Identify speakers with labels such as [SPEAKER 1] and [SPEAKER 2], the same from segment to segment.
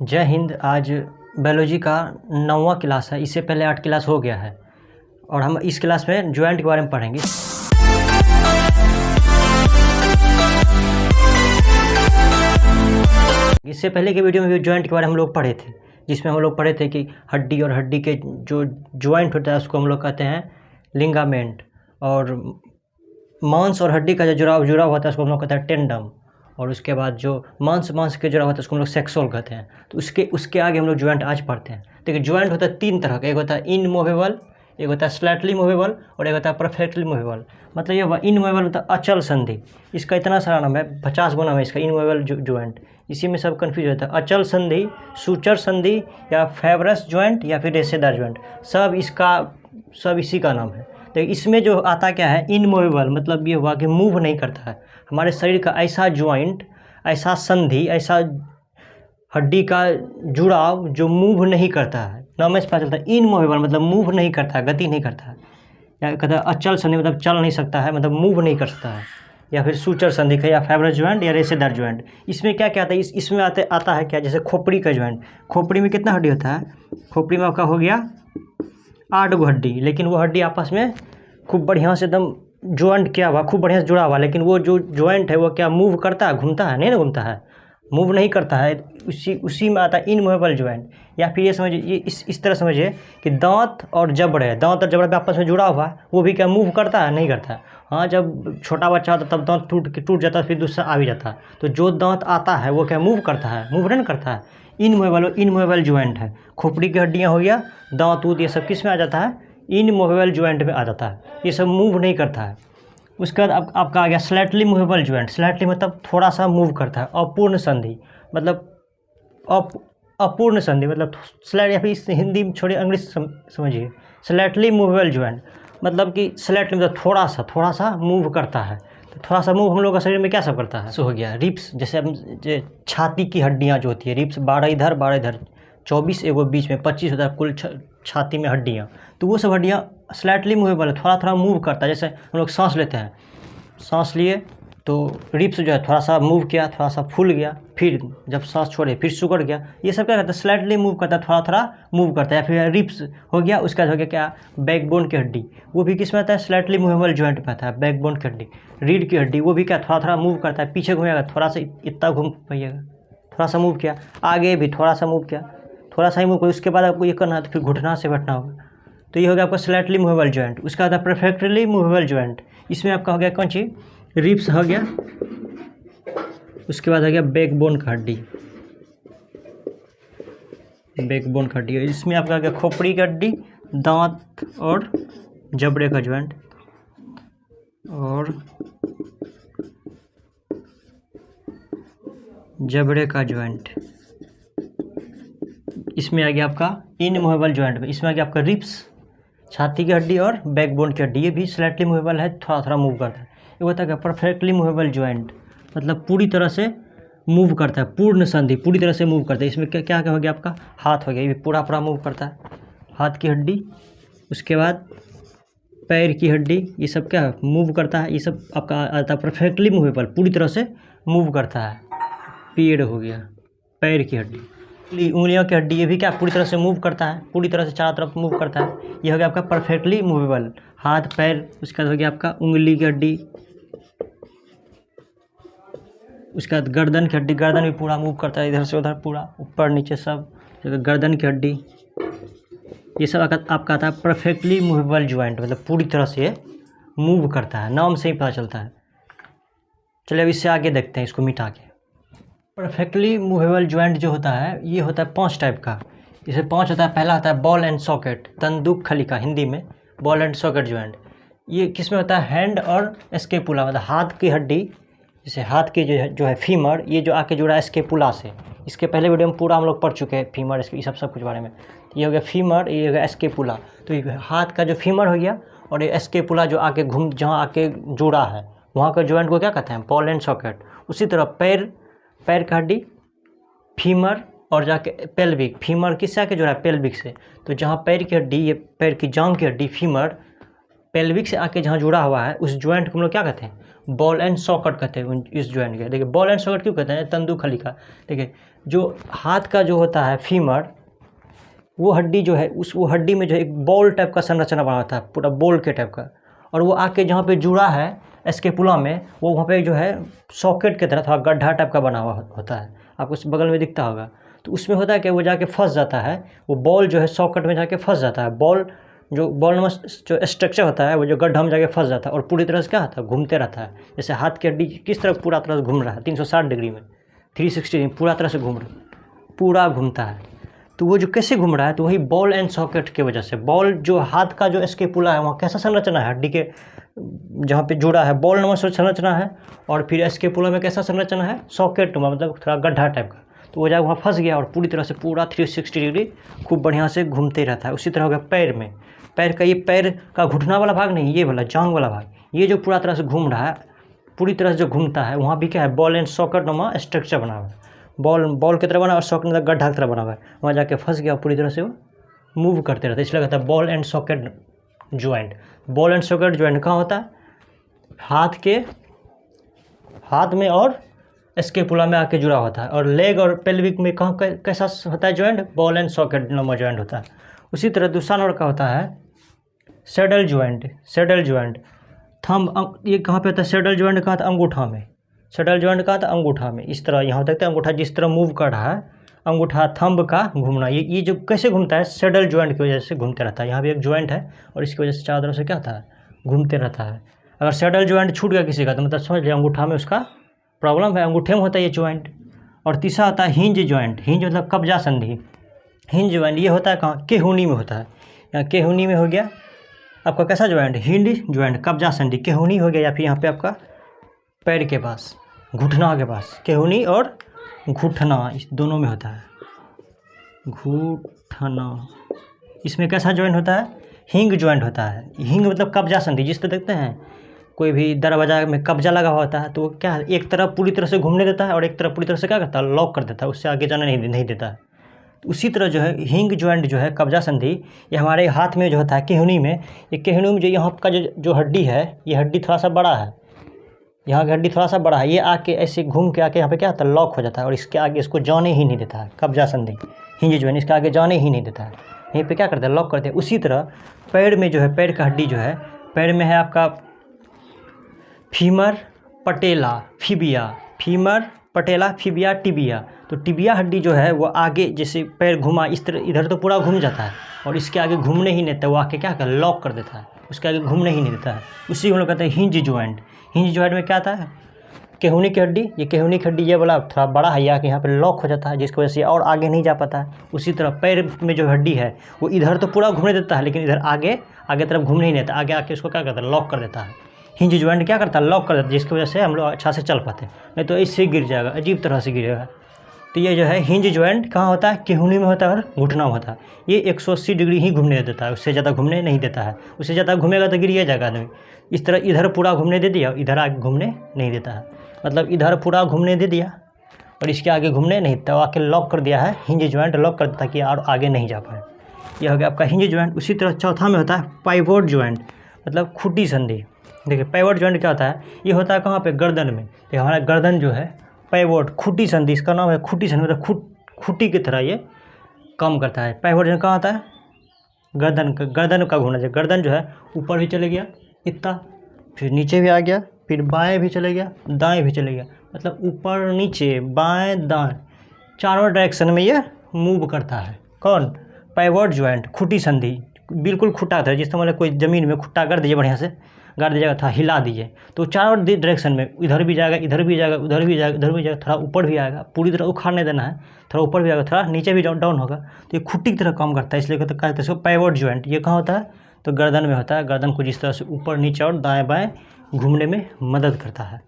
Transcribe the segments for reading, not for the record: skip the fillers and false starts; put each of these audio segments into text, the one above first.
[SPEAKER 1] जय हिंद। आज बायोलॉजी का 9वां क्लास है। इससे पहले 8 क्लास हो गया है और हम इस क्लास में जॉइंट के बारे में पढ़ेंगे। इससे पहले के वीडियो में भी जॉइंट के बारे में हम लोग पढ़े थे, जिसमें हम लोग पढ़े थे कि हड्डी और हड्डी के जो जॉइंट होता है उसको हम लोग कहते हैं लिगामेंट, और मांस और हड्डी का जो जुड़ाव होता है उसको हम लोग कहते हैं टेंडम, और उसके बाद जो मांस के जुड़ा होता है उसको हम लोग सेक्सुअल कहते हैं। तो उसके आगे हम लोग जॉइंट आज पढ़ते हैं। देखिए, जॉइंट होता है 3 तरह का। एक होता है इनमूवेबल, एक होता है स्लाइटली मूवेबल और एक होता है परफेक्टली मूवेबल। मतलब ये इनमूवेबल मतलब अचल संधि। इसका इतना सारा नाम है, 50 गुना है इसका इनमूवेबल जॉइंट। इसी में सब कन्फ्यूज होता है। अचल संधि, सूचर संधि या फेवरस जॉइंट या फिर रेशेदार जॉइंट, सब इसी का नाम है। तो इसमें जो आता क्या है, इनमूवेबल मतलब ये हुआ कि मूव नहीं करता है। हमारे शरीर का ऐसा जॉइंट, ऐसा संधि, ऐसा हड्डी का जुड़ाव जो मूव नहीं करता है, नाम से पता चलता है। इनमूवेबल मतलब मूव नहीं करता है, गति नहीं करता है। या कहता है अचल संधि मतलब चल नहीं सकता है, मतलब मूव नहीं कर सकता है। या फिर सूचर संधि का, या फेवरस जॉइंट या रेशेदार जॉइंट। इसमें क्या क्या आता है, इसमें आता है क्या, जैसे खोपड़ी का जॉइंट। खोपड़ी में कितना हड्डी होता है? खोपड़ी में आपका हो गया 8 गो हड्डी, लेकिन वो हड्डी आपस में खूब बढ़िया से एकदम जॉइंट किया हुआ, खूब बढ़िया से जुड़ा हुआ। लेकिन वो जो जॉइंट है वो क्या मूव करता है, घूमता है? नहीं ना घूमता है, मूव नहीं करता है। उसी में आता है इनमूवेबल जॉइंट। या फिर ये समझिए, ये इस तरह समझिए कि दांत और जबड़े में आपस में जुड़ा हुआ है, वो भी क्या मूव करता है? नहीं करता है। हाँ, जब छोटा बच्चा होता है तब दांत टूट जाता है, फिर दूसरा आ भी जाता है। तो जो दांत आता है वो क्या मूव करता है? मूव नहीं करता है। इनमूवेबल जॉइंट है। खोपड़ी की हड्डियाँ हो गया, दांत ये सब किस में आ जाता है? इनमूवेबल जॉइंट में आ जाता है। ये सब मूव नहीं करता है। उसके बाद आपका आ गया स्लाइटली मूवेबल जॉइंट। स्लाइटली मतलब थोड़ा सा मूव करता है। अपूर्ण संधि मतलब अपूर्ण संधि मतलब स्लाइट, या फिर इस हिंदी में छोड़िए, इंग्लिश समझिए। स्लाइटली मूवेबल जॉइंट मतलब कि स्लाइटली मतलब थोड़ा सा मूव करता है। तो थोड़ा सा मूव हम लोग का शरीर में क्या सब करता है? सो हो गया रिब्स, जैसे छाती की हड्डियाँ जो होती है, रिब्स 12 इधर 12 इधर, 24 एगो बीच में 25 होता है कुल छाती में हड्डियाँ। तो वो सब हड्डियाँ स्लाइटली मूवेबल है, थोड़ा मूव करता है। जैसे हम लोग सांस लेते हैं, सांस लिए तो रिब्स जो है थोड़ा सा मूव किया, थोड़ा सा फूल गया, फिर जब सांस छोड़े फिर सुगड़ गया। ये सब क्या करता है? स्लाइटली मूव करता है, थोड़ा मूव करता है। या फिर रिब्स हो गया, उसके बाद हो गया क्या? बैकबोन की हड्डी, वो भी किस में आता है? स्लाइटली मूवेबल जॉइंट में आता है। बैकबोन की हड्डी, रीढ़ की हड्डी, वो भी क्या थोड़ा मूव करता है। पीछे घूमेगा, थोड़ा सा इतना घूम पाइएगा, थोड़ा सा मूव किया, आगे भी थोड़ा सा मूव किया, थोड़ा सा ही मूव किया। उसके बाद आपको ये करना है तो फिर घुटना से बैठना होगा। तो ये हो गया आपका स्लाइटली मूवेबल जॉइंट। उसका आता है परफेक्टली मूवेबल जॉइंट। इसमें आपका हो गया कौन सी? रिब्स हो गया। उसके बाद हो गया बैकबोन का हड्डी, बैकबोन का हड्डी। इसमें आपका आ गया खोपड़ी की हड्डी, दांत और जबड़े का जॉइंट, और जबड़े का जॉइंट। इसमें आ गया आपका इनमूवेबल जॉइंट में। इसमें आ गया आपका रिब्स, छाती की हड्डी और बैकबोन की हड्डी। ये भी स्लाइटली मूवेबल है, थोड़ा मूव करता है। ये होता है परफेक्टली मूवेबल जॉइंट मतलब पूरी तरह से मूव करता है, पूर्ण संधि, पूरी तरह से मूव करता है। इसमें क्या हो गया? आपका हाथ हो गया, ये पूरा मूव करता है, हाथ की हड्डी। उसके बाद पैर की हड्डी, ये सब क्या मूव करता है? ये सब आपका आता है परफेक्टली मूवेबल, पूरी तरह से मूव करता है। पैर हो गया, पैर की हड्डी। उंगलियों की हड्डी, ये भी क्या पूरी तरह से मूव करता है, पूरी तरह से चारों तरफ मूव करता है। ये हो गया आपका परफेक्टली मूवेबल, हाथ पैर। उसके बाद हो गया आपका उंगली की हड्डी। उसके बाद गर्दन की हड्डी, गर्दन भी पूरा मूव करता है, इधर से उधर पूरा, ऊपर नीचे सब। गर्दन की हड्डी, ये सब आपका आता है परफेक्टली मूवेबल जॉइंट मतलब पूरी तरह से मूव करता है, नाम से ही पता चलता है। चलिए अब इससे आगे देखते हैं, इसको मिटा के। परफेक्टली मूवेबल जॉइंट जो होता है ये होता है 5 टाइप का। इसे 5 होता है। पहला होता है बॉल एंड सॉकेट, तंदूक खलिका हिंदी में, बॉल एंड सॉकेट जॉइंट। ये किस में होता है? हैंड और स्केपुला मतलब हाथ की हड्डी। जैसे हाथ की जो है फीमर, ये जो आके जुड़ा है स्केपुला से। इसके पहले वीडियो में पूरा हम लोग पढ़ चुके हैं फीमर, इसके सब कुछ बारे में। ये हो गया फीमर, ये हो गया स्केपुला। तो ये हाथ का जो फीमर हो गया, और ये स्केपुला जो आके जहाँ आके जुड़ा है वहाँ का जॉइंट को क्या कहते हैं? Ball and socket. उसी तरह पैर का हड्डी, फीमर, और जाके पेल्विक। फीमर किससे आके जुड़ा है? पेल्विक से। तो जहाँ पैर की हड्डी, ये पैर की जांघ की हड्डी फीमर, पेल्विक से आके जहाँ जुड़ा हुआ है उस जॉइंट को हम लोग क्या कहते हैं, बॉल एंड सॉकेट कहते हैं इस जॉइंट के। देखिए बॉल एंड सॉकेट क्यों कहते हैं, तंदू खलिका। देखिए जो हाथ का जो होता है फीमर, वो हड्डी जो है वो हड्डी में जो है एक बॉल टाइप का संरचना बना होता है, पूरा बॉल के टाइप का, और वो आके जहाँ पे जुड़ा है स्केपुला में, वो वहाँ पे जो है सॉकेट की तरह थोड़ा गड्ढा टाइप का बना हुआ होता है, आपको उस बगल में दिखता होगा। तो उसमें होता है कि वो जाके फंस जाता है, वो बॉल जो है सॉकेट में जाके फंस जाता है, बॉल में जो स्ट्रक्चर होता है वो जो गड्ढा में जाके फंस जाता है और पूरी तरह से क्या होता है, घूमते रहता है। जैसे हाथ की हड्डी किस तरह पूरा तरह से घूम रहा है 360 डिग्री में, 360 डिग्री पूरा तरह से घूम रहा है, पूरा घूमता है। तो वो जो कैसे घूम रहा है, तो वही बॉल एंड सॉकेट की वजह से। बॉल जो हाथ का जो स्केपुला है वहाँ कैसा संरचना है, हड्डी के जहाँ पे जुड़ा है बॉल नंबर संरचना है, और फिर स्केपुला में कैसा संरचना है, सॉकेट मतलब थोड़ा गड्ढा टाइप का। तो वो जाकर वहाँ फंस गया और पूरी तरह से पूरा 360 डिग्री खूब बढ़िया से घूमते रहता है। उसी तरह हो गया पैर में, पैर का ये पैर का घुटना वाला भाग नहीं, ये वाला जांग वाला भाग, ये जो पूरा तरह से घूम रहा है, पूरी तरह से जो घूमता है, वहाँ भी क्या है, बॉल एंड सॉकेट नुमा स्ट्रक्चर बना हुआ है, बॉल की तरह बना और सॉकेट मतलब गड्ढा की तरह बना हुआ है, वहाँ जाके फंस गया, पूरी तरह से वो मूव करते रहते हैं, इसलिए कहता है ball and socket joint. Ball and socket joint कहाँ होता है, हाथ में और स्केपुला में आके जुड़ा होता है, और लेग और पेल्विक में कहाँ कैसा होता है joint, ball and socket number joint होता है। उसी तरह दूसरा नंबर का होता है सैडल ज्वाइंट। थंब ये कहाँ पे होता है, सैडल ज्वाइंट कहाँ था, अंगूठा में, सैडल ज्वाइंट कहाँ था, अंगूठा में। इस तरह यहाँ देखते हैं अंगूठा जिस तरह मूव कर रहा है, अंगूठा थंब का घूमना, ये जो कैसे घूमता है, सैडल ज्वाइंट की वजह से घूमते रहता है। यहाँ भी एक ज्वाइंट है और इसकी वजह से चारों तरफ से क्या होता है, घूमते रहता है। अगर सैडल ज्वाइंट छूट गया किसी का तो मतलब समझ लिया अंगूठा में उसका प्रॉब्लम है, अंगूठे में होता है ये ज्वाइंट। और तीसरा होता है हिंज ज्वाइंट, हिंज मतलब कब्जा संधि। हिंज ज्वाइंट ये होता है कहाँ, केहूनी में होता है। यहाँ केहूनी में हो गया आपका कैसा ज्वाइंट, हिंज ज्वाइंट, कब्जा संधि, केहूनी हो गया, या फिर यहाँ पे आपका पैर के पास, घुटना के पास, केहूनी और घुटना इस दोनों में होता है, घुटना। इसमें कैसा ज्वाइंट होता है, हिंग ज्वाइंट होता है। हिंग मतलब कब्जा संधि, जिस तरह देखते हैं कोई भी दरवाजा में कब्जा लगा हुआ होता है, तो क्या है, एक तरफ पूरी तरह से घूमने देता है और एक तरफ पूरी तरह से क्या करता है, लॉक कर देता है, उससे आगे जाने नहीं देता है। तो उसी तरह जो है हिंग ज्वाइंट जो है, कब्जा संधि, ये हमारे हाथ में जो होता है केहूनी में, ये केहूनी में जो यहाँ का जो हड्डी है, ये हड्डी थोड़ा सा बड़ा है, यहाँ की हड्डी थोड़ा सा बड़ा है, ये आके ऐसे घूम के आके यहाँ पे क्या होता है, लॉक हो जाता है और इसके आगे इसको जाने ही नहीं देता है, कब्जा संधि हिंज ज्वाइंट इसके आगे जाने ही नहीं देता है, यहीं पे क्या करते हैं, लॉक करते हैं। उसी तरह पैर में जो है, पैर का हड्डी जो है, पैर में है आपका फीमर, पटेला, फिबिया, फीमर, पटेला, फिबिया, टिबिया। तो टिबिया हड्डी जो है वो आगे जैसे पैर घुमा इस तरह, इधर तो पूरा घूम जाता है और इसके आगे घूमने ही नहीं देता, वो आके क्या करता है, लॉक कर देता है, उसके आगे घूमने ही नहीं देता है। उसी को हम लोग कहते हैं हिंज ज्वाइंट। हिंज ज्वाइंट में क्या आता है, केहूनी की हड्डी, ये केहूनी की हड्डी ये वाला थोड़ा बड़ा है, या कि यहाँ पे लॉक हो जाता है, जिसकी वजह से और आगे नहीं जा पाता है। उसी तरह पैर में जो हड्डी है वो इधर तो पूरा घूमने देता है, लेकिन इधर आगे तरफ घूमने ही नहीं देता, आगे आके उसको क्या करता है, लॉक कर देता है। हिंज ज्वाइंट क्या करता है, लॉक कर देता है, जिसकी वजह से हम लोग अच्छा से चल पाते हैं, नहीं तो इससे गिर जाएगा, अजीब तरह से गिरेगा। तो ये जो है हिंज ज्वाइंट कहाँ होता है, केहूनी में होता है और घुटना में होता है। ये 180 डिग्री ही घूमने देता है, उससे ज़्यादा घूमने नहीं देता है, उससे ज़्यादा घूमेगा तो गिर जाएगा आदमी। इस तरह इधर पूरा घूमने दे दिया, इधर आगे घूमने नहीं देता है, मतलब इधर पूरा घूमने दे दिया और इसके आगे घूमने नहीं देता, आके लॉक कर दिया है, हिंज ज्वाइंट लॉक कर देता कि और आगे नहीं जा पाए। यह हो गया आपका हिंज ज्वाइंट। उसी तरह चौथा में होता है पाइवोट ज्वाइंट, मतलब खुटी संधि। देखिए पाइवोट ज्वाइंट क्या होता है, ये होता है कहाँ पे, गर्दन में। देखिए हमारा गर्दन जो है पाइवोट, खुटी संधि, इसका नाम है खुटी संधि, मतलब खुटी की तरह ये काम करता है। पाइवोट ज्वाइंट कहाँ होता है, गर्दन का घूमना चाहिए। गर्दन जो है ऊपर भी चले गया इतना, फिर नीचे भी आ गया, फिर बाएं भी चले गया, दाएं भी चले गया, मतलब ऊपर नीचे बाएं दाएं चारों डायरेक्शन में ये मूव करता है। कौन, पाइवोट ज्वाइंट, खुटी संधि, बिल्कुल खुटा था, जिस तरह मतलब कोई ज़मीन में खुट्टा कर दीजिए, बढ़िया से गाड़ दीजिएगा था, हिला दीजिए तो चारों डायरेक्शन में, इधर भी जाएगा, इधर भी जाएगा, उधर भी जाएगा, उधर भी जाएगा, थोड़ा ऊपर भी आएगा, पूरी तरह उखाड़ नहीं देना है, थोड़ा ऊपर भी आएगा, थोड़ा नीचे भी डाउन होगा, तो ये खुट्टी की तरह काम करता है, इसलिए कहते हैं इसको पाइवोट ज्वाइंट। ये कहाँ होता है, तो गर्दन में होता है। गर्दन को जिस तरह से ऊपर नीचे और दाएँ बाएँ घूमने में मदद करता है।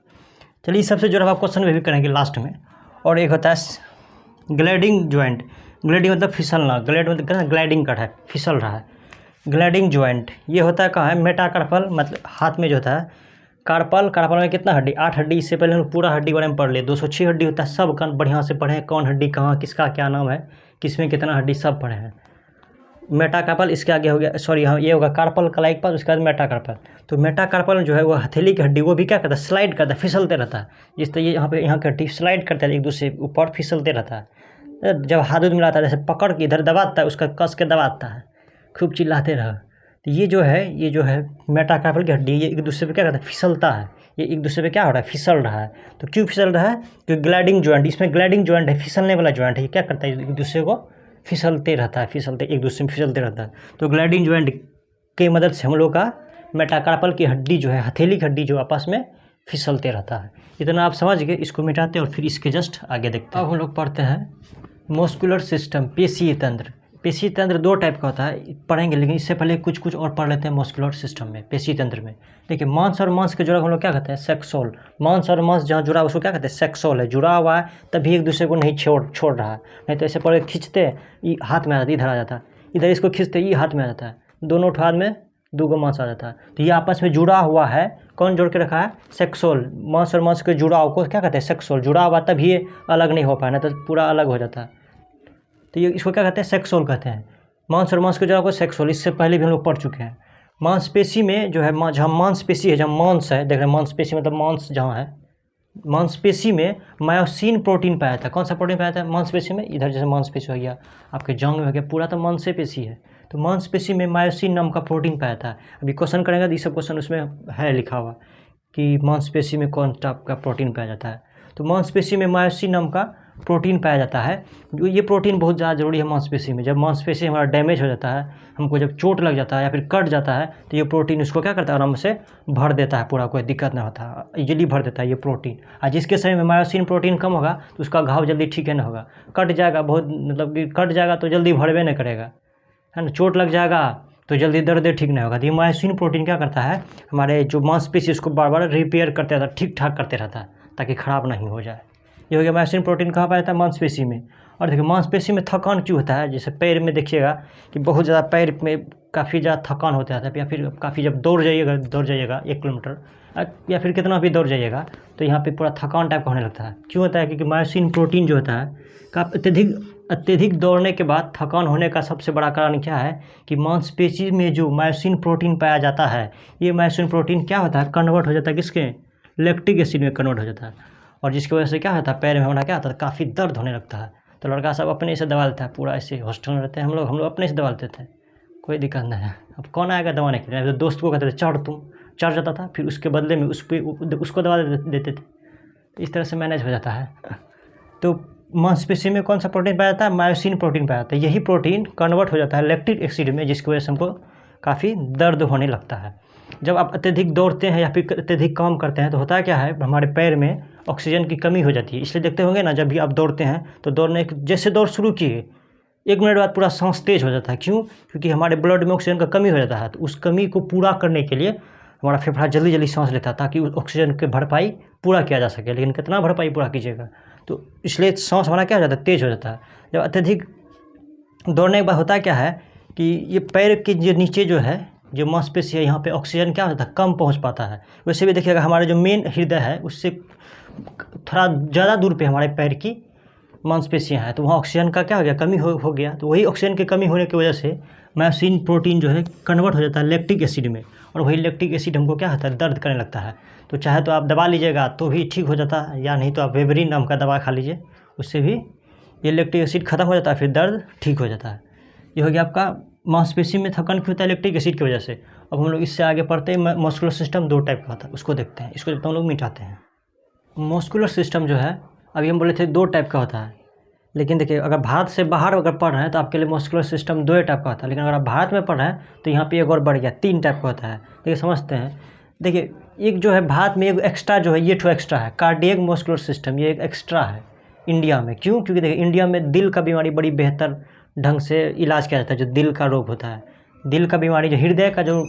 [SPEAKER 1] चलिए इस सबसे जुड़ा हुआ क्वेश्चन में भी करेंगे लास्ट में। और एक होता है ग्लाइडिंग ज्वाइंट। ग्लाइडिंग मतलब फिसलना, ग्लाइड मतलब ग्लाइडिंग कर रहा है, फिसल रहा है, ग्लाइडिंग ज्वाइंट। ये होता है कहाँ है, मेटाकार्पल, मतलब हाथ में जो होता है कार्पल। कार्पल में कितना हड्डी, 8 हड्डी। इससे पहले हम पूरा हड्डी बारे में पढ़ लिए, 206 हड्डी होता है, सब बढ़िया से पढ़े, कौन हड्डी कहाँ, किसका क्या नाम है, किसमें कितना हड्डी, सब पढ़े हैं। मेटाकार्पल, इसके आगे हो गया, सॉरी हाँ ये होगा कार्पल कलाई के पास, उसके बाद मेटाकार्पल। तो मेटाकार्पल जो है वो हथेली की हड्डी, वो भी क्या करता है, स्लाइड करता है, फिसलते रहता है। जिस तरह ये यहाँ की हड्डी स्लाइड करता है एक दूसरे ऊपर, फिसलते रहता है। जब हाथ उथ मिलाता है, जैसे पकड़ के इधर दबाता है, उसका कस के दबाता है, खूब चिल्लाते रहो। तो ये जो है मेटाकार्पल की हड्डी, ये एक दूसरे पे क्या करता है, फिसलता है। ये एक दूसरे पे क्या हो रहा है, फिसल रहा है। तो क्यों फिसल रहा है, क्योंकि ग्लाइडिंग जॉइंट, इसमें ग्लाइडिंग जॉइंट है, फिसलने वाला जॉइंट है। ये क्या करता है, एक दूसरे को फिसलते रहता है, एक दूसरे में फिसलते रहता है। तो ग्लाइडिंग जॉइंट की मदद से हम लोग का मेटाकार्पल की हड्डी जो है, हथेली की हड्डी जो आपस में फिसलते रहता है। इतना आप समझ गए, इसको मिटाते हैं और फिर इसके जस्ट आगे देखते हैं। अब हम लोग पढ़ते हैं मस्कुलर सिस्टम, पेशीय तंत्र। पेशीय तंत्र दो टाइप का होता है, पढ़ेंगे, लेकिन इससे पहले कुछ और पढ़ लेते हैं मस्कुलर सिस्टम में, पेशीय तंत्र में। देखिए मांस और मांस के जुड़ा हम लोग क्या कहते हैं, सेक्सोल। मांस और मांस जहाँ जुड़ा उसको क्या कहते हैं, सेक्सोल है। जुड़ा हुआ है तभी एक दूसरे को नहीं छोड़ रहा है, नहीं तो ऐसे पड़े खींचते ये हाथ में आ जाता, इधर आ जाता है, इधर इसको खींचते ये हाथ में आ जाता है, दोनों हाथ में दो मांस आ जाता है। तो ये आपस में जुड़ा हुआ है, कौन जोड़ के रखा है, सेक्सोल। मांस और मांस के जुड़ाव को क्या कहते हैं, सेक्सोल। जुड़ा हुआ तभी ये अलग नहीं हो पाया, ना तो पूरा अलग हो जाता है। तो ये इसको क्या कहते हैं, सेक्सोल कहते हैं। मांस और मांस के जुड़ाव को सेक्सोल, इससे पहले भी हम लोग पढ़ चुके हैं। मांसपेशी में जो है, जहाँ मांसपेशी है, जहाँ मांस है, देख रहे हैं मांसपेशी मतलब मांस जहाँ है, मांसपेशी में मायोसिन प्रोटीन पाया था। कौन सा प्रोटीन पाया था मांसपेशी में, इधर जैसे मांसपेशी हो गया, आपके जंग में हो गया, पूरा तो मांसपेशी है। तो मांसपेशी में मायोसिन नाम का प्रोटीन पाया था। अभी क्वेश्चन करेंगे तो ये सब क्वेश्चन उसमें है लिखा हुआ कि मांसपेशी में कौन टाइप का प्रोटीन पाया जाता है। तो मांसपेशी में मायोसिन नाम का प्रोटीन पाया जाता है। ये प्रोटीन बहुत ज़्यादा ज़रूरी है मांसपेशी में। जब मांसपेशी हमारा डैमेज हो जाता है, हमको जब चोट लग जाता है या फिर कट जाता है, तो ये प्रोटीन उसको क्या करता है, आराम से भर देता है पूरा, कोई दिक्कत ना होता, इजीली भर देता है ये प्रोटीन। और जिसके शरीर में मायोसिन प्रोटीन कम होगा तो उसका घाव जल्दी ठीक है ना होगा, कट जाएगा, बहुत मतलब कि कट जाएगा तो जल्दी भरवे नहीं करेगा, है ना। चोट लग जाएगा तो जल्दी दर्द ठीक नहीं होगा। तो ये मायोसिन प्रोटीन क्या करता है, हमारे जो मांसपेशी उसको बार बार रिपेयर करते रहता है, ठीक ठाक करते रहता है ताकि ख़राब नहीं हो जाए। ये हो गया मायोसिन प्रोटीन कहाँ पाया जाता है, मांसपेशी में। और देखिए मांसपेशी में थकान क्यों होता है, जैसे पैर में देखिएगा कि बहुत ज़्यादा पैर में काफ़ी ज़्यादा थकान होता है, या फिर काफ़ी जब दौड़ जाइएगा 1 किलोमीटर या फिर कितना भी दौड़ जाइएगा तो यहाँ पे पूरा थकान टाइप का होने लगता है। क्यों होता है, क्योंकि मायोसिन प्रोटीन जो होता है काफ़ी अत्यधिक दौड़ने के बाद थकान होने का सबसे बड़ा कारण क्या है कि मांसपेशी में जो मायोसिन प्रोटीन पाया जाता है, ये मायोसिन प्रोटीन क्या होता है, कन्वर्ट हो जाता है किसके, लैक्टिक एसिड में कन्वर्ट हो जाता है। और जिसकी वजह से क्या होता है, पैर में हमारा क्या होता है, काफ़ी दर्द होने लगता है। तो लड़का सब अपने से दबा लेता है, पूरा ऐसे हॉस्टल में रहते हैं हम लोग अपने से दबा लेते थे, कोई दिक्कत नहीं है। अब कौन आएगा दबाने के लिए, तो दोस्त को कहते थे चढ़ जाता था, फिर उसके बदले में उसको दबा देते थे। इस तरह से मैनेज हो जाता है। तो मांसपेशी में कौन सा प्रोटीन पाया जाता है, मायोसिन प्रोटीन पाया जाता है। यही प्रोटीन कन्वर्ट हो जाता है लैक्टिक एसिड में, जिसकी वजह से हमको काफ़ी दर्द होने लगता है। जब आप अत्यधिक दौड़ते हैं या फिर अत्यधिक काम करते हैं तो होता क्या है, हमारे पैर में ऑक्सीजन की कमी हो जाती है। इसलिए देखते होंगे ना, जब भी आप दौड़ते हैं तो जैसे दौड़ शुरू किए 1 मिनट बाद पूरा सांस तेज हो जाता है। क्यों, क्योंकि हमारे ब्लड में ऑक्सीजन का कमी हो जाता है। तो उस कमी को पूरा करने के लिए हमारा फेफड़ा जल्दी सांस लेता है, ताकि ऑक्सीजन की भरपाई पूरा किया जा सके। लेकिन कितना भरपाई पूरा कीजिएगा, तो इसलिए सांस हमारा क्या हो जाता है, तेज हो जाता है। जब अत्यधिक दौड़ने के बाद होता क्या है कि ये पैर के जो नीचे जो है, जो मांसपेशी है, यहाँ पे ऑक्सीजन क्या होता है, कम पहुँच पाता है। वैसे भी देखिएगा हमारे जो मेन हृदय है उससे थोड़ा ज़्यादा दूर पे हमारे पैर की मांसपेशियाँ हैं, तो वहाँ ऑक्सीजन का क्या हो गया, कमी हो गया। तो वही ऑक्सीजन की कमी होने की वजह से मायोसिन प्रोटीन जो है कन्वर्ट हो जाता है लैक्टिक एसिड में, और वही लैक्टिक एसिड हमको क्या होता है, दर्द करने लगता है। तो चाहे तो आप दबा लीजिएगा तो भी ठीक हो जाता है, या नहीं तो आप वेबरिन नाम का दवा खा लीजिए, उससे भी ये लैक्टिक एसिड खत्म हो जाता है, फिर दर्द ठीक हो जाता है। ये हो गया आपका मांसपेशी में थकान क्यों होता है, लैक्टिक एसिड की वजह से। अब हम लोग इससे आगे पढ़ते हैं मस्कुलर सिस्टम 2 टाइप का होता है, उसको देखते हैं। इसको जब हम लोग मिटाते हैं, मस्कुलर सिस्टम जो है अभी हम बोले थे 2 टाइप का होता है, लेकिन देखिए अगर भारत से बाहर अगर पढ़ रहे हैं तो आपके लिए मस्कुलर सिस्टम 2 टाइप का होता है। लेकिन अगर आप भारत में पढ़ रहे हैं तो यहाँ पे एक और बढ़ गया, 3 टाइप का होता है। देखिए समझते हैं, देखिए एक जो है भारत में एक एक्स्ट्रा जो है, ये ठो एक्स्ट्रा है कार्डियक मस्कुलर सिस्टम, ये एक एक्स्ट्रा है इंडिया में। क्यों, क्योंकि देखिए इंडिया में दिल का बीमारी बड़ी बेहतर ढंग से इलाज किया जाता है। जो दिल का रोग होता है, दिल का बीमारी, जो हृदय का जो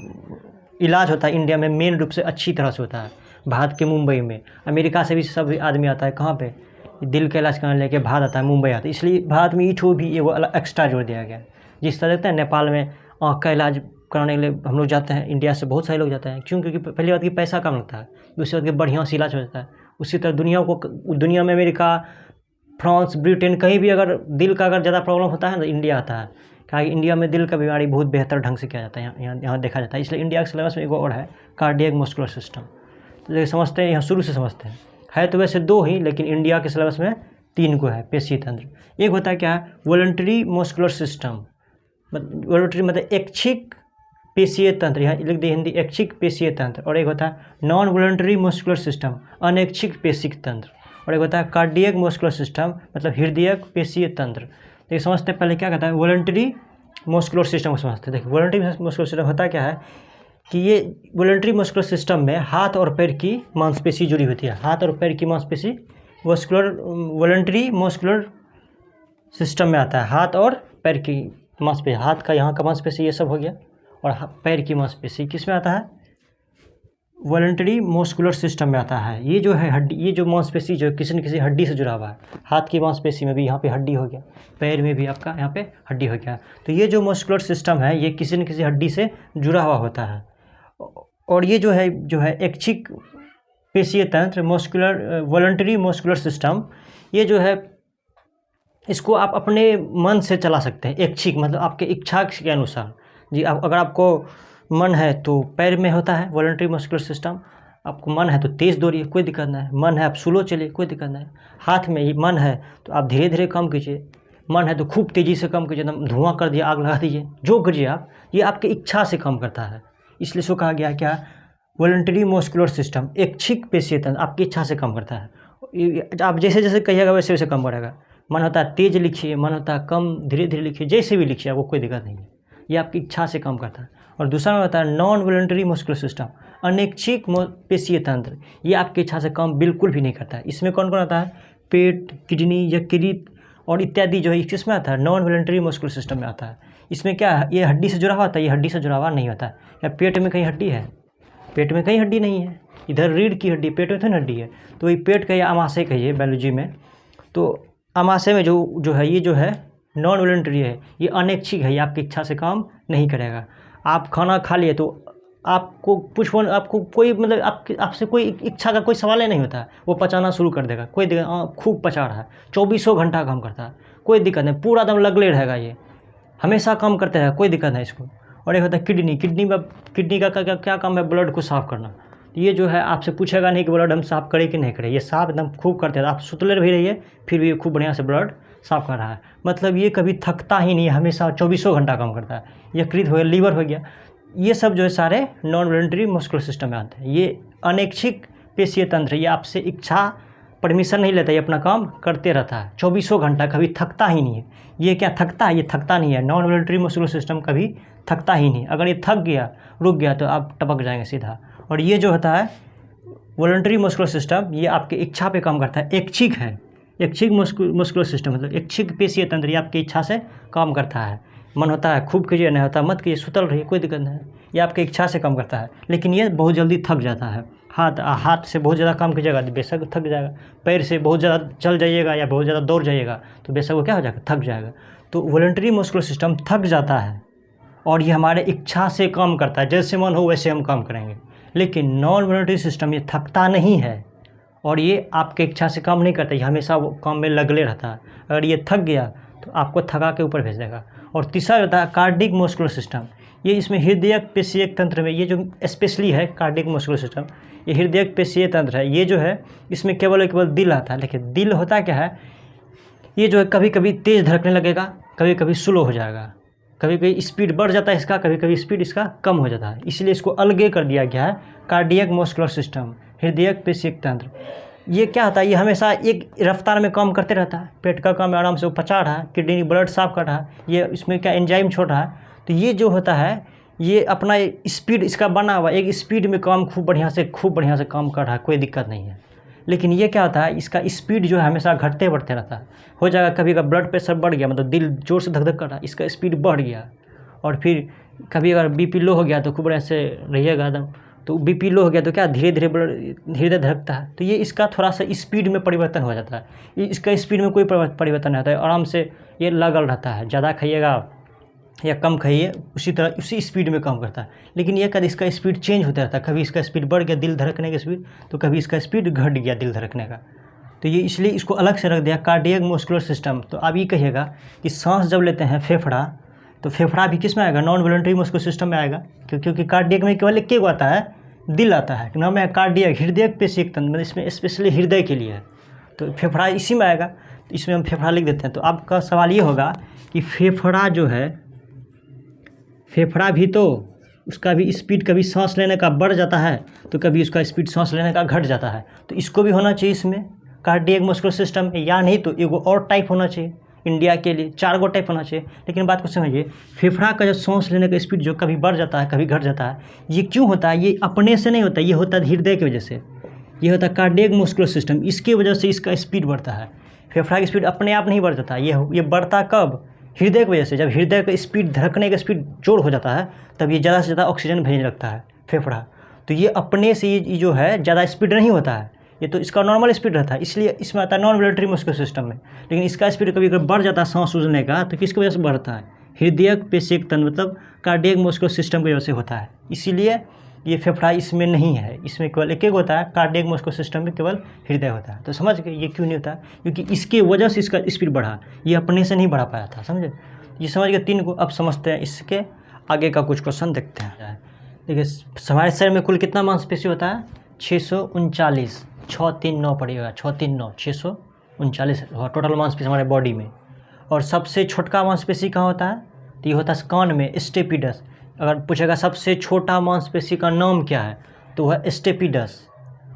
[SPEAKER 1] इलाज होता है इंडिया में मेन रूप से अच्छी तरह से होता है। भारत के मुंबई में, अमेरिका से भी सब आदमी आता है कहाँ पे, दिल का इलाज कराने लेके भारत आता है, मुंबई आता है। इसलिए भारत में ईठो भी एगो अलग एक्स्ट्रा जोड़ दिया गया है। जिस तरह देखते हैं नेपाल में आँख का इलाज कराने के लिए हम लोग जाते हैं, इंडिया से बहुत सारे लोग जाते हैं। क्यों, क्योंकि पहली बात की पैसा कम लगता है, दूसरी बात की बढ़िया से इलाज हो जाता है। उसी तरह दुनिया में अमेरिका फ्रांस, ब्रिटेन, कहीं भी अगर दिल का अगर ज़्यादा प्रॉब्लम होता है तो इंडिया आता है। क्या इंडिया में दिल का बीमारी बहुत बेहतर ढंग से किया जाता है, यहाँ देखा जाता है। इसलिए इंडिया के सिलेबस में एक और है कार्डियक मस्कुलर सिस्टम। तो लेकिन समझते हैं, यहाँ शुरू से समझते हैं। है तो वैसे 2 ही, लेकिन इंडिया के सिलेबस में 3 को है पेशीय तंत्र। एक होता है क्या है, वॉलंटरी मस्कुलर सिस्टम, वॉलंटरी मतलब ऐच्छिक पेशीय तंत्र, यहाँ लिख दिए हिंदी ऐच्छिक पेशीय तंत्र। और एक होता है नॉन वॉलंटरी मस्कुलर सिस्टम, अनैच्छिक पेशीय तंत्र। और एक होता है कार्डियक मस्कुलर सिस्टम, मतलब हृदयक पेशीय तंत्र। देखिए समझते हैं पहले क्या कहता है वॉलंटरी मस्कुलर सिस्टम को समझते हैं। देखिए वॉलंटरी मस्कुलर सिस्टम होता क्या है कि ये वॉलंटरी मस्कुलर सिस्टम में हाथ और पैर की मांसपेशी जुड़ी होती है। हाथ और पैर की मांसपेशी वॉलंटरी मस्कुलर सिस्टम में आता है। हाथ और पैर की मांसपेशी, हाथ का यहाँ का मांसपेशी ये सब हो गया, और पैर की मांसपेशी किस में आता है, वॉलंटरी मस्कुलर सिस्टम में आता है। ये जो है हड्डी, ये जो मांसपेशी जो किसी न किसी हड्डी से जुड़ा हुआ है, हाथ की मांसपेशी में भी यहाँ पे हड्डी हो गया, पैर में भी आपका यहाँ पे हड्डी हो गया। तो ये जो मस्कुलर सिस्टम है ये किसी न किसी हड्डी से जुड़ा हुआ होता है। और ये जो है ऐच्छिक पेशीय तंत्र, मस्कुलर वॉलंटरी मस्कुलर सिस्टम, ये जो है इसको आप अपने मन से चला सकते हैं। ऐच्छिक मतलब आपके इच्छा के अनुसार जी। अगर आपको मन है तो पैर में होता है वॉलंटरी मस्कुलर सिस्टम, आपको मन है तो तेज़ दौड़िए कोई दिक्कत नहीं है, मन है आप स्लो चलिए कोई दिक्कत नहीं है। हाथ में मन है तो आप धीरे धीरे कम कीजिए, मन है तो खूब तेज़ी से कम कीजिए, एकदम धुआं कर दिए, आग लगा दीजिए, जो करिए आप, ये आपकी इच्छा से कम करता है। इसलिए इसको कहा गया क्या, वॉलंटरी मस्कुलर सिस्टम, ऐच्छिक पेशीय तंत्र, आपकी इच्छा से कम करता है। आप जैसे जैसे कहिएगा वैसे वैसे कम करेगा। मन होता है तेज़ लिखिए, मन होता है कम धीरे धीरे लिखिए, जैसे भी लिखिए आपको कोई दिक्कत नहीं है, ये आपकी इच्छा से कम करता है। और दूसरा होता है नॉन वॉलंटरी मस्कुलर सिस्टम, अनैच्छिक पेशीय तंत्र, ये आपकी इच्छा से कम बिल्कुल भी नहीं करता है। इसमें कौन कौन आता है, पेट, किडनी, यकृत और इत्यादि जो है किसमें आता है, नॉन वॉलंटरी मस्कुलर सिस्टम में आता है। इसमें क्या है, ये हड्डी से जुड़ा हुआ होता है, ये हड्डी से जुड़ा हुआ नहीं होता है। या पेट में कहीं हड्डी है, पेट में कहीं हड्डी नहीं है, इधर रीढ़ की हड्डी, पेट में तो हड्डी है, तो ये पेट कहिए, आमाशय कहिए बायोलॉजी में, तो आमाशय में जो है ये जो है नॉन वॉलंटरी है, ये अनैच्छिक है, ये आपकी इच्छा से काम नहीं करेगा। आप खाना खा लिए तो आपको कुछ आपको कोई मतलब आपसे कोई इच्छा का कोई सवाल ही नहीं होता है, वो पचाना शुरू कर देगा, कोई दिक्कत, खूब पचा रहा है, 24 घंटा काम करता है, कोई दिक्कत नहीं, पूरा दम लगले रहेगा, ये हमेशा काम करते रहेगा, कोई दिक्कत नहीं इसको। और एक होता है किडनी का क्या काम है, ब्लड को साफ़ करना। ये जो है आपसे पूछेगा नहीं कि ब्लड हम साफ़ करें कि नहीं करें, ये साफ़ एकदम खूब करते हैं। आप सुतले भी रहिए फिर भी ये खूब बढ़िया से ब्लड साफ़ कर रहा है, मतलब ये कभी थकता ही नहीं है, हमेशा 24 घंटा काम करता है। यकृत हो गया, लीवर हो गया, ये सब जो है सारे नॉन वॉलंटरी मस्कुलर सिस्टम में आते हैं। ये अनैच्छिक पेशीय तंत्र, ये आपसे इच्छा परमिशन नहीं लेता, ये अपना काम करते रहता है 24 घंटा, कभी थकता ही नहीं है। ये क्या थकता है, ये थकता नहीं है, नॉन वॉलंटरी मस्कुलर सिस्टम कभी थकता ही नहीं। अगर ये थक गया, रुक गया तो आप टपक जाएंगे सीधा। और ये जो होता है वॉलंटरी मस्कुलर सिस्टम, ये आपकी इच्छा पे काम करता है, ऐच्छिक है, ऐच्छिक मस्कुलर सिस्टम मतलब ऐच्छिक पेशीय तंत्र, ये आपकी इच्छा से काम करता है। मन होता है खूब कीजिए, नहीं होता मत कीजिए, सुतल रहिए, कोई दिक्कत नहीं है, ये आपकी इच्छा से काम करता है। लेकिन ये बहुत जल्दी थक जाता है। हाथ से बहुत ज़्यादा काम कीजिएगा तो बेशक थक जाएगा, पैर से बहुत ज़्यादा चल जाइएगा या बहुत ज़्यादा दौड़ जाइएगा तो बेशक वो क्या हो जाएगा, थक जाएगा। तो वॉलंटरी मस्कुलर सिस्टम थक जाता है और ये हमारे इच्छा से काम करता है, जैसे मन हो वैसे हम काम करेंगे। लेकिन नॉन वॉलंटरी सिस्टम ये थकता नहीं है और ये आपके इच्छा से काम नहीं करता, ये हमेशा वो काम में लगले रहता है। अगर ये थक गया तो आपको थका के ऊपर भेज देगा। और तीसरा होता है कार्डिक मस्कुलर सिस्टम, ये इसमें हृदयक पेशीय तंत्र में, ये जो स्पेशली है कार्डिक मस्कुलर सिस्टम, ये हृदयक पेशीय तंत्र है। ये जो है इसमें केवल दिल आता है, लेकिन दिल होता क्या है, ये जो है कभी कभी तेज़ धड़कने लगेगा, कभी कभी स्लो हो जाएगा, कभी कभी स्पीड बढ़ जाता है इसका, कभी कभी स्पीड इसका कम हो जाता है। इसलिए इसको अलगे कर दिया गया है कार्डियक मस्कुलर सिस्टम, हृदयक पेशीय तंत्र। ये क्या होता है, ये हमेशा एक रफ्तार में काम करते रहता है। पेट का काम आराम से वो पचा रहा है, किडनी ब्लड साफ कर रहा है, ये इसमें क्या एंजाइम छोड़ रहा है। तो ये जो होता है ये अपना स्पीड इसका बना हुआ, एक स्पीड में काम खूब बढ़िया से काम कर रहा है, कोई दिक्कत नहीं है। लेकिन ये क्या होता है, इसका स्पीड जो है हमेशा घटते बढ़ते रहता है। हो जाएगा कभी का ब्लड प्रेशर बढ़ गया, मतलब दिल जोर से धक धक कर रहा है, इसका स्पीड बढ़ गया। और फिर कभी अगर बीपी लो हो गया तो खूब बढ़िया से रहिएगा एकदम, तो बीपी लो हो गया तो क्या धीरे धीरे धीरे धड़कता है। तो ये इसका थोड़ा सा स्पीड में परिवर्तन हो जाता है। इसका स्पीड में कोई परिवर्तन नहीं होता है, आराम से ये लगल रहता है। ज़्यादा खाइएगा या कम खाइए उसी तरह उसी स्पीड में काम करता है। लेकिन ये कभी इसका स्पीड चेंज होता रहता है, कभी इसका स्पीड बढ़ गया दिल धड़कने की स्पीड, तो कभी इसका स्पीड घट गया दिल धड़कने का। तो ये इसलिए इसको अलग से रख दिया कार्डियक मस्कुलर सिस्टम। तो आप ये कहिएगा कि सांस जब लेते हैं फेफड़ा, तो फेफड़ा भी किस में आएगा, नॉन वॉलंटरी मस्कुलर सिस्टम में आएगा, क्योंकि कार्डियक में केवल एक आता है, दिल आता है, नाम है कार्डियक, हृदय पेशिक तंत्र, मतलब इसमें स्पेशली हृदय के लिए है, तो फेफड़ा इसी में आएगा। तो इसमें हम फेफड़ा लिख देते हैं। तो आपका सवाल ये होगा कि फेफड़ा जो है, फेफड़ा भी तो उसका भी स्पीड कभी सांस लेने का बढ़ जाता है, तो कभी उसका स्पीड सांस लेने का घट जाता है, तो इसको भी होना चाहिए इसमें कार्डियक मस्कुलर सिस्टम, या नहीं तो एगो और टाइप होना चाहिए। इंडिया के लिए 4 गो टाइप होना चाहिए। लेकिन बात को समझिए, फेफड़ा का जो सांस लेने का स्पीड जो कभी बढ़ जाता है कभी घट जाता है, ये क्यों होता है? ये अपने से नहीं होता, ये होता है हृदय की वजह से, ये होता है कार्डियक मस्कुलर सिस्टम, इसकी वजह से इसका स्पीड बढ़ता है। फेफड़ा की स्पीड अपने आप नहीं बढ़ जाता, ये बढ़ता कब, हृदय की वजह से। जब हृदय का स्पीड, धड़कने का स्पीड जोड़ हो जाता है, तब ये ज़्यादा से ज़्यादा ऑक्सीजन भेजने लगता है फेफड़ा। तो ये अपने से ये जो है ज़्यादा स्पीड नहीं होता है, ये तो इसका नॉर्मल स्पीड रहता है, इसलिए इसमें आता है नॉन वॉलंटरी मस्कुलर सिस्टम में। लेकिन इसका स्पीड कभी कभी बढ़ जाता है सांस सूझने का, तो किसकी वजह से बढ़ता है, हृदय पेशिक तंत्र, मतलब कार्डियक मस्कुलर सिस्टम की वजह से होता है। इसीलिए ये फेफड़ा इसमें नहीं है, इसमें केवल एक होता है, कार्डियक मस्कुलर सिस्टम में केवल हृदय होता है। तो समझ गए ये क्यों नहीं होता है, क्योंकि इसके वजह से इसका स्पीड बढ़ा, ये अपने से नहीं बढ़ा पाया था, समझे। ये समझ गए 3 को। अब समझते हैं इसके आगे का कुछ क्वेश्चन देखते हैं। देखिए हमारे शरीर में कुल कितना मांसपेशी होता है, 639, 639 पड़ेगा, 639 639 टोटल मांसपेशी हमारे बॉडी में। और सबसे छोटका मांसपेशी कहाँ होता है, तो ये होता है कान में, स्टेपिडस। अगर पूछेगा सबसे छोटा मांसपेशी का नाम क्या है, तो वह स्टेपिडस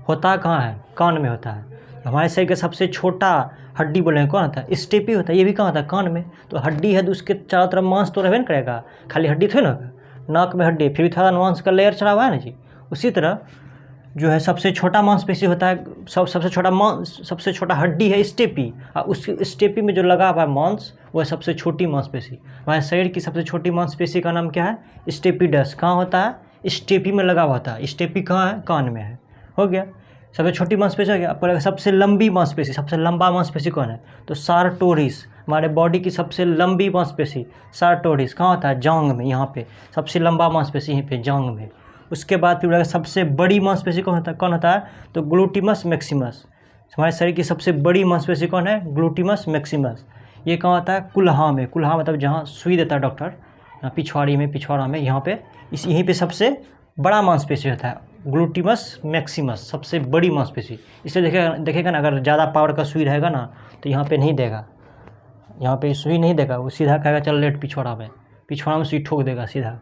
[SPEAKER 1] होता कहाँ है, कान में होता है। हमारे शरीर का सबसे छोटा हड्डी बोलेंगे कौन होता है, स्टेपी होता है, ये भी कहाँ होता है, कान में। तो हड्डी है तो उसके चारों तरफ मांस तो रहबे न करेगा, खाली हड्डी थोड़ी ना, नाक में हड्डी फिर भी थोड़ा मांस का लेयर चढ़ा हुआ है ना जी। उसी तरह जो है सबसे छोटा मांसपेशी होता है, सबसे छोटा हड्डी है स्टेपी, और उस स्टेपी में जो लगा हुआ है मांस, वह सबसे छोटी मांसपेशी। हमारे शरीर की सबसे छोटी मांसपेशी का नाम क्या है, स्टेपिडस। कहाँ होता है, स्टेपी में लगा हुआ होता है। स्टेपी कहाँ है, कान में है। हो गया, सबसे छोटी मांसपेशी हो गया। आपको सबसे लंबी मांसपेशी, सबसे लंबा मांसपेशी कौन है, तो सारटोरिस। हमारे बॉडी की सबसे लंबी मांसपेशी सारटोरिस कहाँ होता है, जांघ में, यहाँ पे सबसे लंबा मांसपेशी यहीं पे जांघ में। उसके बाद फिर सबसे बड़ी मांसपेशी कौन होता है, तो ग्लूटिमस मैक्सिमस। हमारे शरीर की सबसे बड़ी मांसपेशी कौन है, ग्लूटिमस मैक्सिमस। ये कहाँ होता है, कुल्हा में। कुल्हा मतलब जहाँ सुई देता है डॉक्टर, पिछवाड़ा में, यहाँ पे यहीं पे सबसे बड़ा मांसपेशी होता है, ग्लूटिमस मैक्सिमस, सबसे बड़ी मांसपेशी। इसलिए देखेगा ना, अगर ज़्यादा पावर का सुई रहेगा ना, तो यहाँ पे नहीं देगा, यहाँ पे सुई नहीं देगा, वो सीधा कहेगा चल लेट पिछवाड़ा में सुई ठोक देगा सीधा।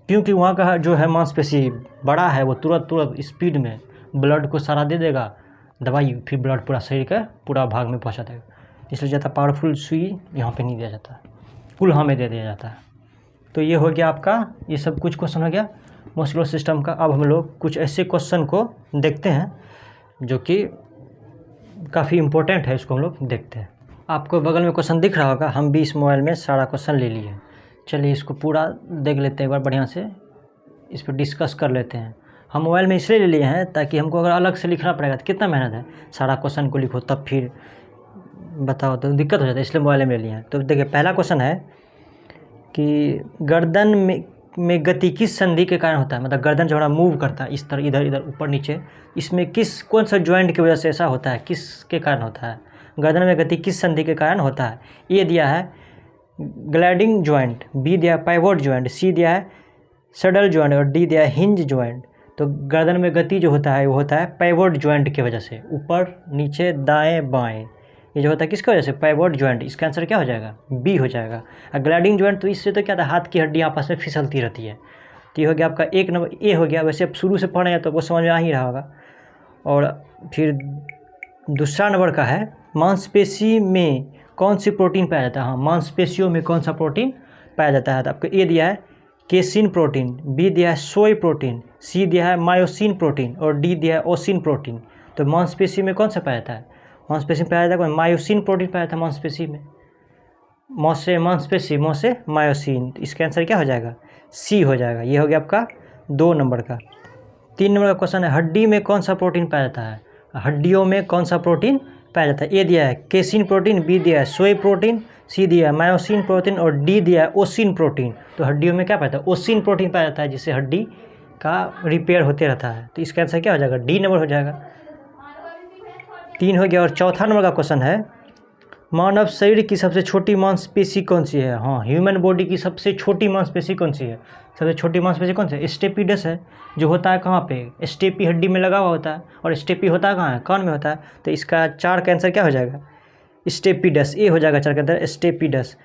[SPEAKER 1] क्योंकि वहाँ का जो है मांसपेशी बड़ा है, वो तुरंत स्पीड में ब्लड को सारा दे देगा दवाई, फिर ब्लड पूरा शरीर के पूरा भाग में पहुँचा देगा। इसलिए ज़्यादा पावरफुल सुई यहाँ पे नहीं दिया जाता, कुल्हा में दे दिया जाता है। तो ये हो गया आपका, ये सब कुछ क्वेश्चन हो गया मस्कुलर सिस्टम का। अब हम लोग कुछ ऐसे क्वेश्चन को देखते हैं जो कि काफ़ी इम्पोर्टेंट है, इसको हम लोग देखते हैं। आपको बगल में क्वेश्चन दिख रहा होगा, हम भी इस मोबाइल में सारा क्वेश्चन ले लिए। चलिए इसको पूरा देख लेते हैं एक बार बढ़िया से, इस पर डिस्कस कर लेते हैं। हम मोबाइल में इसलिए ले लिए हैं ताकि हमको अगर अलग से लिखना पड़ेगा तो कितना मेहनत है, सारा क्वेश्चन को लिखो तब फिर बताओ, तो दिक्कत हो जाता है, इसलिए मोबाइल में ले लिए हैं। तो देखिए पहला क्वेश्चन है कि गर्दन में गति किस संधि के कारण होता है, मतलब गर्दन जो है मूव करता है इस तरह इधर ऊपर नीचे, इसमें कौन सा ज्वाइंट की वजह से ऐसा होता है, किसके कारण होता है, गर्दन में गति किस संधि के कारण होता है। ये दिया है ग्लाइडिंग ज्वाइंट, बी दिया है पाइवोट ज्वाइंट, सी दिया है सडल ज्वाइंट और डी दिया है हिंज ज्वाइंट। तो गर्दन में गति जो होता है वो होता है पाइवोट ज्वाइंट की वजह से, ऊपर नीचे दाएं बाएं, ये जो होता है किसकी वजह से, पाइवोट ज्वाइंट। इसका आंसर क्या हो जाएगा, बी हो जाएगा। और ग्लाइडिंग ज्वाइंट तो इससे तो क्या था, हाथ की हड्डी आपस में फिसलती रहती है। तो ये हो गया आपका 1 नंबर, ए हो गया। वैसे अब शुरू से पढ़े हैं तो वो समझ में आ ही रहा होगा। और फिर दूसरा नंबर का है मांसपेशी में कौन सी प्रोटीन पाया जाता है। हाँ, मांसपेशियों में कौन सा प्रोटीन पाया जाता है। तो आपको ए दिया है केसिन प्रोटीन, बी दिया है सोई प्रोटीन, सी दिया है मायोसिन प्रोटीन और डी दिया है ओसिन प्रोटीन। तो मांसपेशी में कौन सा पाया जाता है, मांसपेशी में पाया जाता है मायोसिन प्रोटीन पाया जाता है मांसपेशी में, मांसपेशी मायोसिन। तो इसका आंसर क्या हो जाएगा, सी हो जाएगा। ये हो गया आपका 2 नंबर का। 3 नंबर का क्वेश्चन है हड्डी में कौन सा प्रोटीन पाया जाता है, हड्डियों में कौन सा प्रोटीन पाया जाता है। ए दिया है केसिन प्रोटीन, बी दिया है सोई प्रोटीन, सी दिया है मायोसिन प्रोटीन और डी दिया है ओसिन प्रोटीन। तो हड्डियों में क्या पाया जाता है, ओसिन प्रोटीन पाया जाता है, जिससे हड्डी का रिपेयर होते रहता है। तो इसका आंसर क्या हो जाएगा, डी नंबर हो जाएगा। 3 हो गया। और चौथा नंबर का क्वेश्चन है, मानव शरीर की सबसे छोटी मांसपेशी कौन सी है? हाँ, ह्यूमन बॉडी की सबसे छोटी मांसपेशी कौन सी है? सबसे छोटी मांसपेशी कौन सी है? स्टेपीडस है, जो होता है कहाँ पे? स्टेपी हड्डी में लगा हुआ होता है। और स्टेपी होता है कहाँ है? कान में होता है। तो इसका 4 का आंसर क्या हो जाएगा? स्टेपीडस। ए हो जाएगा 4 के अंदर, स्टेपीडस।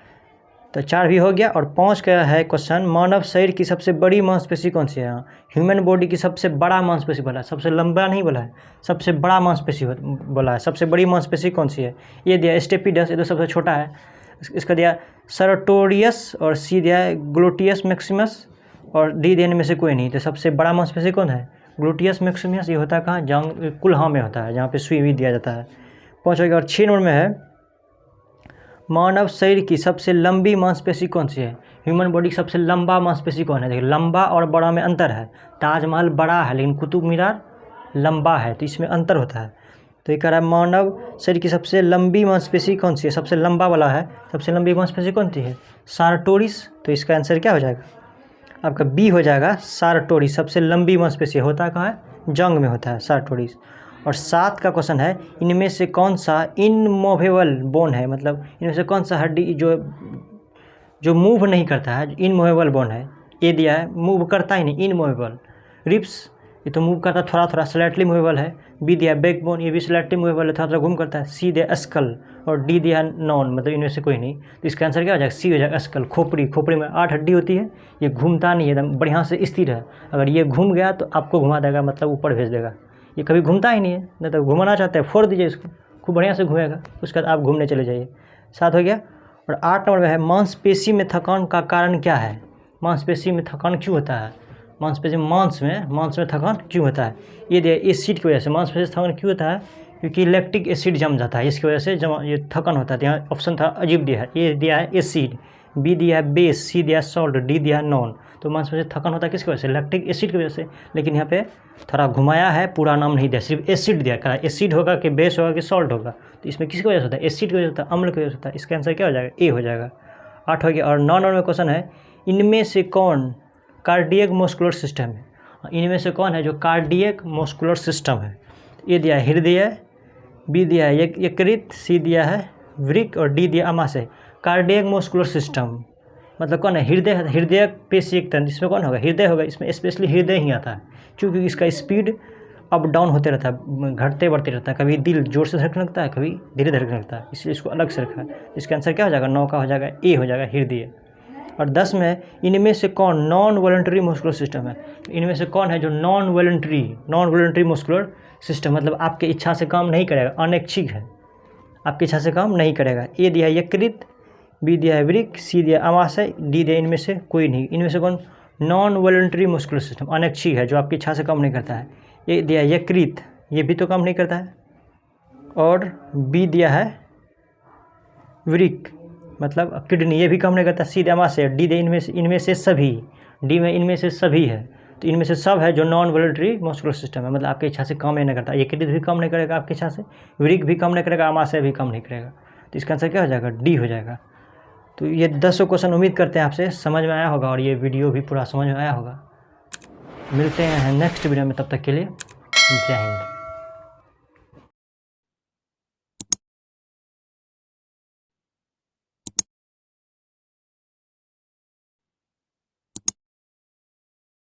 [SPEAKER 1] तो 4 भी हो गया। और 5 का है क्वेश्चन, मानव शरीर की सबसे बड़ी मांसपेशी कौन सी है? ह्यूमन बॉडी की सबसे बड़ा मांसपेशी बोला है, सबसे लंबा नहीं बोला है, सबसे बड़ा मांसपेशी बोला है। सबसे बड़ी मांसपेशी कौन सी है? ये दिया स्टेपीडस, ये तो सबसे छोटा है। इसका दिया सरटोरियस, और सी दिया है ग्लूटियस मैक्सिमस, और डी देने में से कोई नहीं। तो सबसे बड़ा मांसपेशी कौन है? Gluteus Maximus. ये होता है कहाँ? जांग कुल्हा में होता है, जहाँ पे सुई भी दिया जाता है। 5 हो गया। और 6 नंबर में है, मानव शरीर की सबसे लंबी मांसपेशी कौन सी है? ह्यूमन बॉडी की सबसे लंबा मांसपेशी कौन है? देखिए, लंबा और बड़ा में अंतर है। ताजमहल बड़ा है लेकिन कुतुब मीनार लंबा है, तो इसमें अंतर होता है। तो ये कह रहा है मानव शरीर की सबसे लंबी मांसपेशी कौन सी है? सबसे लंबा वाला है, सबसे लंबी मांसपेशी कौन सी है? सारटोरिस। तो इसका आंसर क्या हो जाएगा? आपका बी हो जाएगा, सारटोरिस। सबसे लंबी मांसपेशी होता है कहाँ है? जंग में होता है सारटोरिस। और 7 का क्वेश्चन है, इनमें से कौन सा इनमूवेबल बोन है? मतलब इनमें से कौन सा हड्डी जो मूव नहीं करता है, इनमूवेबल बोन है? ए दिया है, मूव करता ही नहीं, इनमूवेबल। रिप्स, ये तो मूव करता है, थोड़ा थोड़ा स्लाइटली मूवेबल है। बी दिया बैक बोन, ये भी स्लाइटली मूवेबल है, थोड़ा थोड़ा घूम करता है। सी दिया स्कल, और डी दिया नॉन, मतलब इनमें से कोई नहीं। तो इसका आंसर क्या हो जाएगा? सी हो जाएगा, स्कल। खोपड़ी, खोपड़ी में 8 हड्डी होती है, ये घूमता नहीं है, एकदम बढ़िया से स्थिर है। अगर ये घूम गया तो आपको घुमा देगा, मतलब ऊपर भेज देगा। ये कभी घूमता ही नहीं है, नहीं तो घुमाना चाहते हैं फोड़ दीजिए इसको, खूब बढ़िया से घूमेगा, उसके बाद आप घूमने चले जाइए। 7 हो गया। और 8 नंबर में है, मांसपेशी में थकान का कारण क्या है? मांसपेशी में थकान क्यों होता है? मांसपेशी मांस में थकान क्यों होता है? ये दिया एसिड की वजह से। मांसपेशी थकान क्यों होता है? क्योंकि लैक्टिक एसिड जम जाता है, इसकी वजह से ये थकान होता है। यहाँ ऑप्शन था अजीब दिया है, ए दिया है एसिड, बी दिया है बेस, सी दिया है सॉल्ट, डी दिया है नॉन। तो मांसपेशी थकान होता है किसकी वजह से? लैक्टिक एसिड की वजह से। लेकिन यहाँ पे थोड़ा घुमाया है, पूरा नाम नहीं दिया, सिर्फ एसिड दिया। कहा एसिड होगा कि बेस होगा कि सॉल्ट होगा? तो इसमें किसकी वजह से होता है? एसिड की वजह से होता है, अम्ल की वजह से होता है। इसका आंसर क्या हो जाएगा? ए हो जाएगा। 8 हो गया। और 9 नंबर में क्वेश्चन है, इनमें से कौन कार्डियक मस्कुलर सिस्टम है? इनमें से कौन है जो कार्डियक मस्कुलर सिस्टम है? ए दिया है हृदय, बी दिया है यकृत, सी दिया है वृक्क, और डी दिया आमाशय। कार्डियक मस्कुलर सिस्टम मतलब कौन है? हृदय पेशी एक तंत्र, इसमें कौन होगा? हृदय होगा। इसमें स्पेशली हृदय ही आता है, क्योंकि इसका स्पीड अप डाउन होते रहता है, घटते बढ़ते रहता है। कभी दिल जोर से धड़कने लगता है, कभी धीरे धड़कने लगता है, इसलिए इसको अलग से रखा है। इसका आंसर क्या हो जाएगा? 9 का हो जाएगा, ए हो जाएगा, हृदय। और 10 में, इनमें से कौन नॉन वॉलंटरी मस्कुलर सिस्टम है? इनमें से कौन है जो नॉन वॉलंटरी मस्कुलर सिस्टम, मतलब आपके इच्छा से काम नहीं करेगा, अनैच्छिक है, आपकी इच्छा से काम नहीं करेगा? ए दिया है यकृत, बी दिया है वृक्क, सी दिया आमाशय, डी दिया इनमें से कोई नहीं। इनमें से कौन नॉन वॉलंटरी मस्कुलर सिस्टम, अनैच्छिक है, जो आपकी इच्छा से काम नहीं करता है? ए दिया है यकृत, ये भी तो काम नहीं करता है। और बी दिया है वृक्क, मतलब किडनी, ये भी काम नहीं करता। सी दिया आमाशय, डी दिया इनमें से सभी, डी में इनमें से सभी है। तो इनमें से सब है जो नॉन वॉलंटरी मस्कुलर सिस्टम है, मतलब आपकी इच्छा से काम नहीं करता। यकृत भी काम नहीं करेगा आपकी इच्छा से, वृक्क भी काम नहीं करेगा, आमाशय भी काम नहीं करेगा। तो इसका आंसर क्या हो जाएगा? डी हो जाएगा। तो ये 10 क्वेश्चन उम्मीद करते हैं आपसे समझ में आया होगा, और ये वीडियो भी पूरा समझ में आया होगा। मिलते हैं नेक्स्ट वीडियो में, तब तक के लिए जय हिंद।